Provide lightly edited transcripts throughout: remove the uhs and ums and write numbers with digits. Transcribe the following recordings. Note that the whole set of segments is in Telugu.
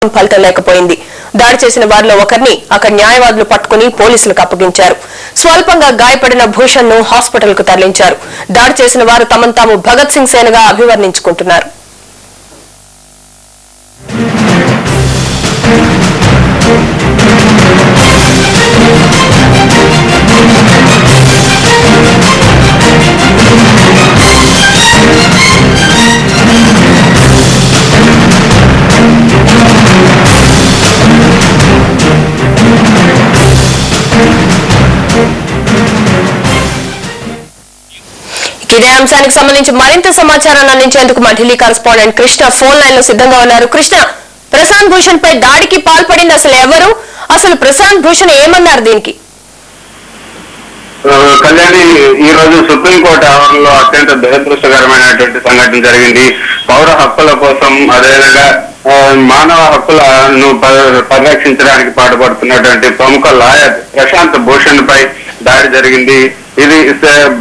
ఫలితం లేకపోయింది. దాడి చేసిన వారిలో ఒకరిని అక్కడ న్యాయవాదులు పట్టుకుని పోలీసులకు అప్పగించారు. స్వల్పంగా గాయపడిన భూషణ్ ను హాస్పిటల్ కు తరలించారు. దాడి చేసిన వారు తమను తాము భగత్ సింగ్ సేనగా అభివర్ణించుకుంటున్నారు. ఇదే అంశానికి సంబంధించి మరింత సమాచారాన్ని అందించేందుకు మా Delhi correspondent Krishna phone line లో సిద్ధంగా ఉన్నారు. కృష్ణ, ప్రశాంత్ భూషణ్ పై దాడికి పాల్పడింది అసలు ఎవరు? అసలు ప్రశాంత్ భూషణ్ ఏమన్నారు దీనికి? కళ్యాణి, ఈ రోజు సుప్రీంకోర్టు ఆవరణలో అత్యంత దురదృష్టకరమైనటువంటి సంఘటన జరిగింది. పౌర హక్కుల కోసం, అదేవిధంగా మానవ హక్కులను పరిరక్షించడానికి పాటుపడుతున్నటువంటి ప్రముఖ లాయర్ ప్రశాంత్ భూషణ్ పై దాడి జరిగింది. ఇది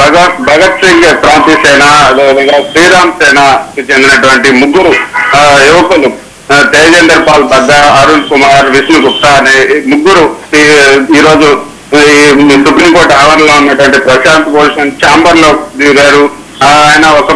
భగత్ సింగ్ క్రాంతి సేన, అదేవిధంగా శ్రీరామ్ సేనకి చెందినటువంటి ముగ్గురు యువకులు తేజేందర్ పాల్ బద్దా, అరుణ్ కుమార్, విష్ణు గుప్తా అనే ముగ్గురు ఈ రోజు సుప్రీంకోర్టు ఆవరణలో ఉన్నటువంటి ప్రశాంత్ భూషణ్ ఛాంబర్ లో దిగారు. ఆయన ఒక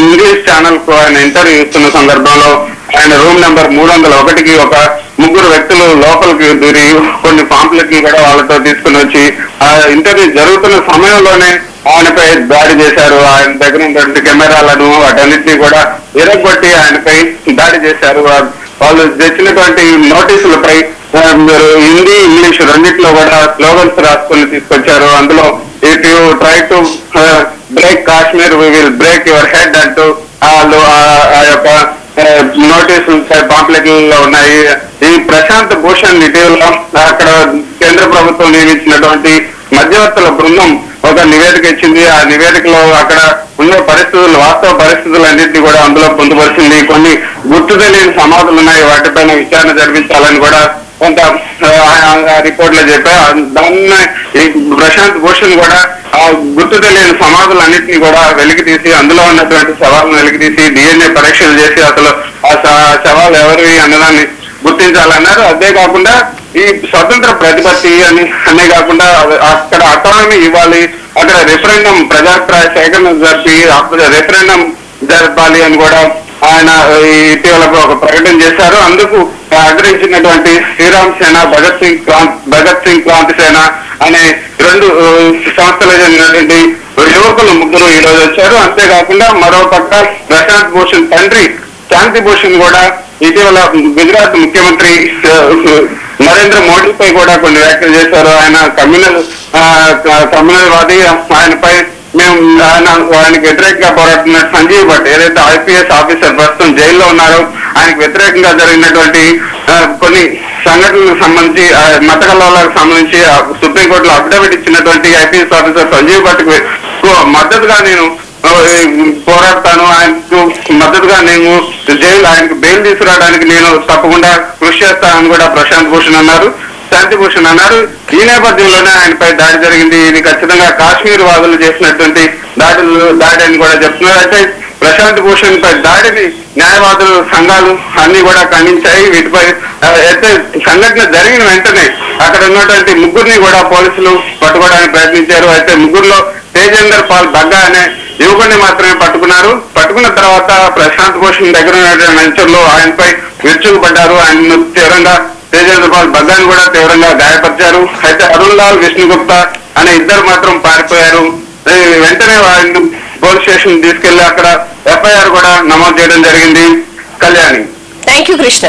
ఇంగ్లీష్ ఛానల్ కు ఆయన ఇంటర్వ్యూ ఇస్తున్న సందర్భంలో ఆయన రూమ్ నెంబర్ 301కి ఒక ముగ్గురు వ్యక్తులు లోపలికి దూరి కొన్ని పాంప్లెట్లు కూడా వాళ్ళతో తీసుకుని వచ్చి ఆ ఇంటర్వ్యూ జరుగుతున్న సమయంలోనే ఆయనపై దాడి చేశారు. ఆయన దగ్గర ఉన్నటువంటి కెమెరాలను వాటన్నిటినీ కూడా విరగొట్టి ఆయనపై దాడి చేశారు. వాళ్ళు తెచ్చినటువంటి నోటీసులపై హిందీ, ఇంగ్లీష్ రెండిట్లో కూడా స్లోగన్స్ రాసుకొని తీసుకొచ్చారు. అందులో if you try to break Kashmir we will break your head అంటూ వాళ్ళు ఆ యొక్క నోటీసులు పాంప్లెట్లలో ఉన్నాయి. ఈ ప్రశాంత్ భూషణ్ ఇటీవల అక్కడ కేంద్ర ప్రభుత్వం నియమించినటువంటి మధ్యవర్తుల బృందం ఒక నివేదిక ఇచ్చింది. ఆ నివేదికలో అక్కడ ఉన్న పరిస్థితులు, వాస్తవ పరిస్థితులన్నింటినీ కూడా అందులో పొందుపరిచింది. కొన్ని గుర్తు తెలియని సమాధులు ఉన్నాయి, వాటిపైన విచారణ జరిపించాలని కూడా కొంత రిపోర్ట్ లో చెప్పారు. దాన్ని ప్రశాంత్ భూషణ్ కూడా ఆ గుర్తు తెలియని సమాధులన్నింటినీ కూడా వెలికి తీసి, అందులో ఉన్నటువంటి శవాలను వెలికి తీసి DNA పరీక్షలు చేసి అసలు ఆ శవాలు ఎవరివి అన్నదాన్ని గుర్తించాలన్నారు. అదే కాకుండా ఈ స్వతంత్ర ప్రతిపత్తి అనే కాకుండా అక్కడ అటానమీ ఇవ్వాలి, అక్కడ రెఫరెండం ప్రజాభిప్రాయ సేకరణ జరిపి రెఫరెండం జరపాలి అని కూడా ఆయన ఇటీవల ఒక ప్రకటన చేశారు. అందుకు ఆగ్రహించినటువంటి శ్రీరామ్ సేన, భగత్ సింగ్ క్రాంతి సేన అనే రెండు సంస్థలు చెందినటువంటి యువకులు ముగ్గురు ఈ రోజు వచ్చారు. అంతేకాకుండా మరో పక్క ప్రశాంత్ భూషణ్ తండ్రి శాంతి భూషణ్ కూడా ఇటీవల గుజరాత్ ముఖ్యమంత్రి నరేంద్ర మోడీపై కూడా కొన్ని వ్యాఖ్యలు చేశారు. ఆయన కమ్యూనల్ వాది, ఆయనపై మేము ఆయనకు వ్యతిరేకంగా పోరాడుతున్న సంజీవ్ భట్ ఏదైతే IPS ఆఫీసర్ ప్రస్తుతం జైల్లో ఉన్నారో ఆయనకు వ్యతిరేకంగా జరిగినటువంటి కొన్ని సంఘటనలకు సంబంధించి, మత కలవలకు సంబంధించి సుప్రీంకోర్టులో అఫిడవిట్ ఇచ్చినటువంటి IPS ఆఫీసర్ సంజీవ్ భట్ మద్దతుగా నేను పోరాడతాను, ఆయనకు మద్దతుగా నేను ఆయనకు బెయిల్ తీసుకురావడానికి నేను తప్పకుండా కృషి చేస్తానని కూడా ప్రశాంత్ భూషణ్ అన్నారు, శాంతి భూషణ్ అన్నారు. ఈ నేపథ్యంలోనే ఆయనపై దాడి జరిగింది. ఇది ఖచ్చితంగా కాశ్మీర్ వాదులు చేసినటువంటి దాడి అని కూడా చెప్తున్నారు. అయితే ప్రశాంత్ భూషణ్ పై దాడిని న్యాయవాదులు సంఘాలు అన్ని కూడా ఖండించాయి. వీటిపై అయితే సంఘటన జరిగిన వెంటనే అక్కడ ఉన్నటువంటి ముగ్గురిని కూడా పోలీసులు పట్టుకోవడానికి ప్రయత్నించారు. అయితే ముగ్గురులో తేజేందర్ పాల్ బగ్గా అనే యువకుడిని మాత్రమే పట్టుకున్నారు. పట్టుకున్న తర్వాత ప్రశాంత్ భూషణ్ దగ్గర ఉన్నటువంటి వెంచర్లో ఆయనపై విరుచుకుపడ్డారు. ఆయన తీవ్రంగా తేజేందర్ పాల్ బగ్గాని కూడా తీవ్రంగా గాయపరిచారు. అయితే అరుణ్ లాల్, విష్ణు గుప్తా అనే ఇద్దరు మాత్రం పారిపోయారు. వెంటనే ఆయన పోలీస్ స్టేషన్ తీసుకెళ్లి అక్కడ FIR కూడా నమోదు చేయడం జరిగింది. Kalyani, thank you Krishna.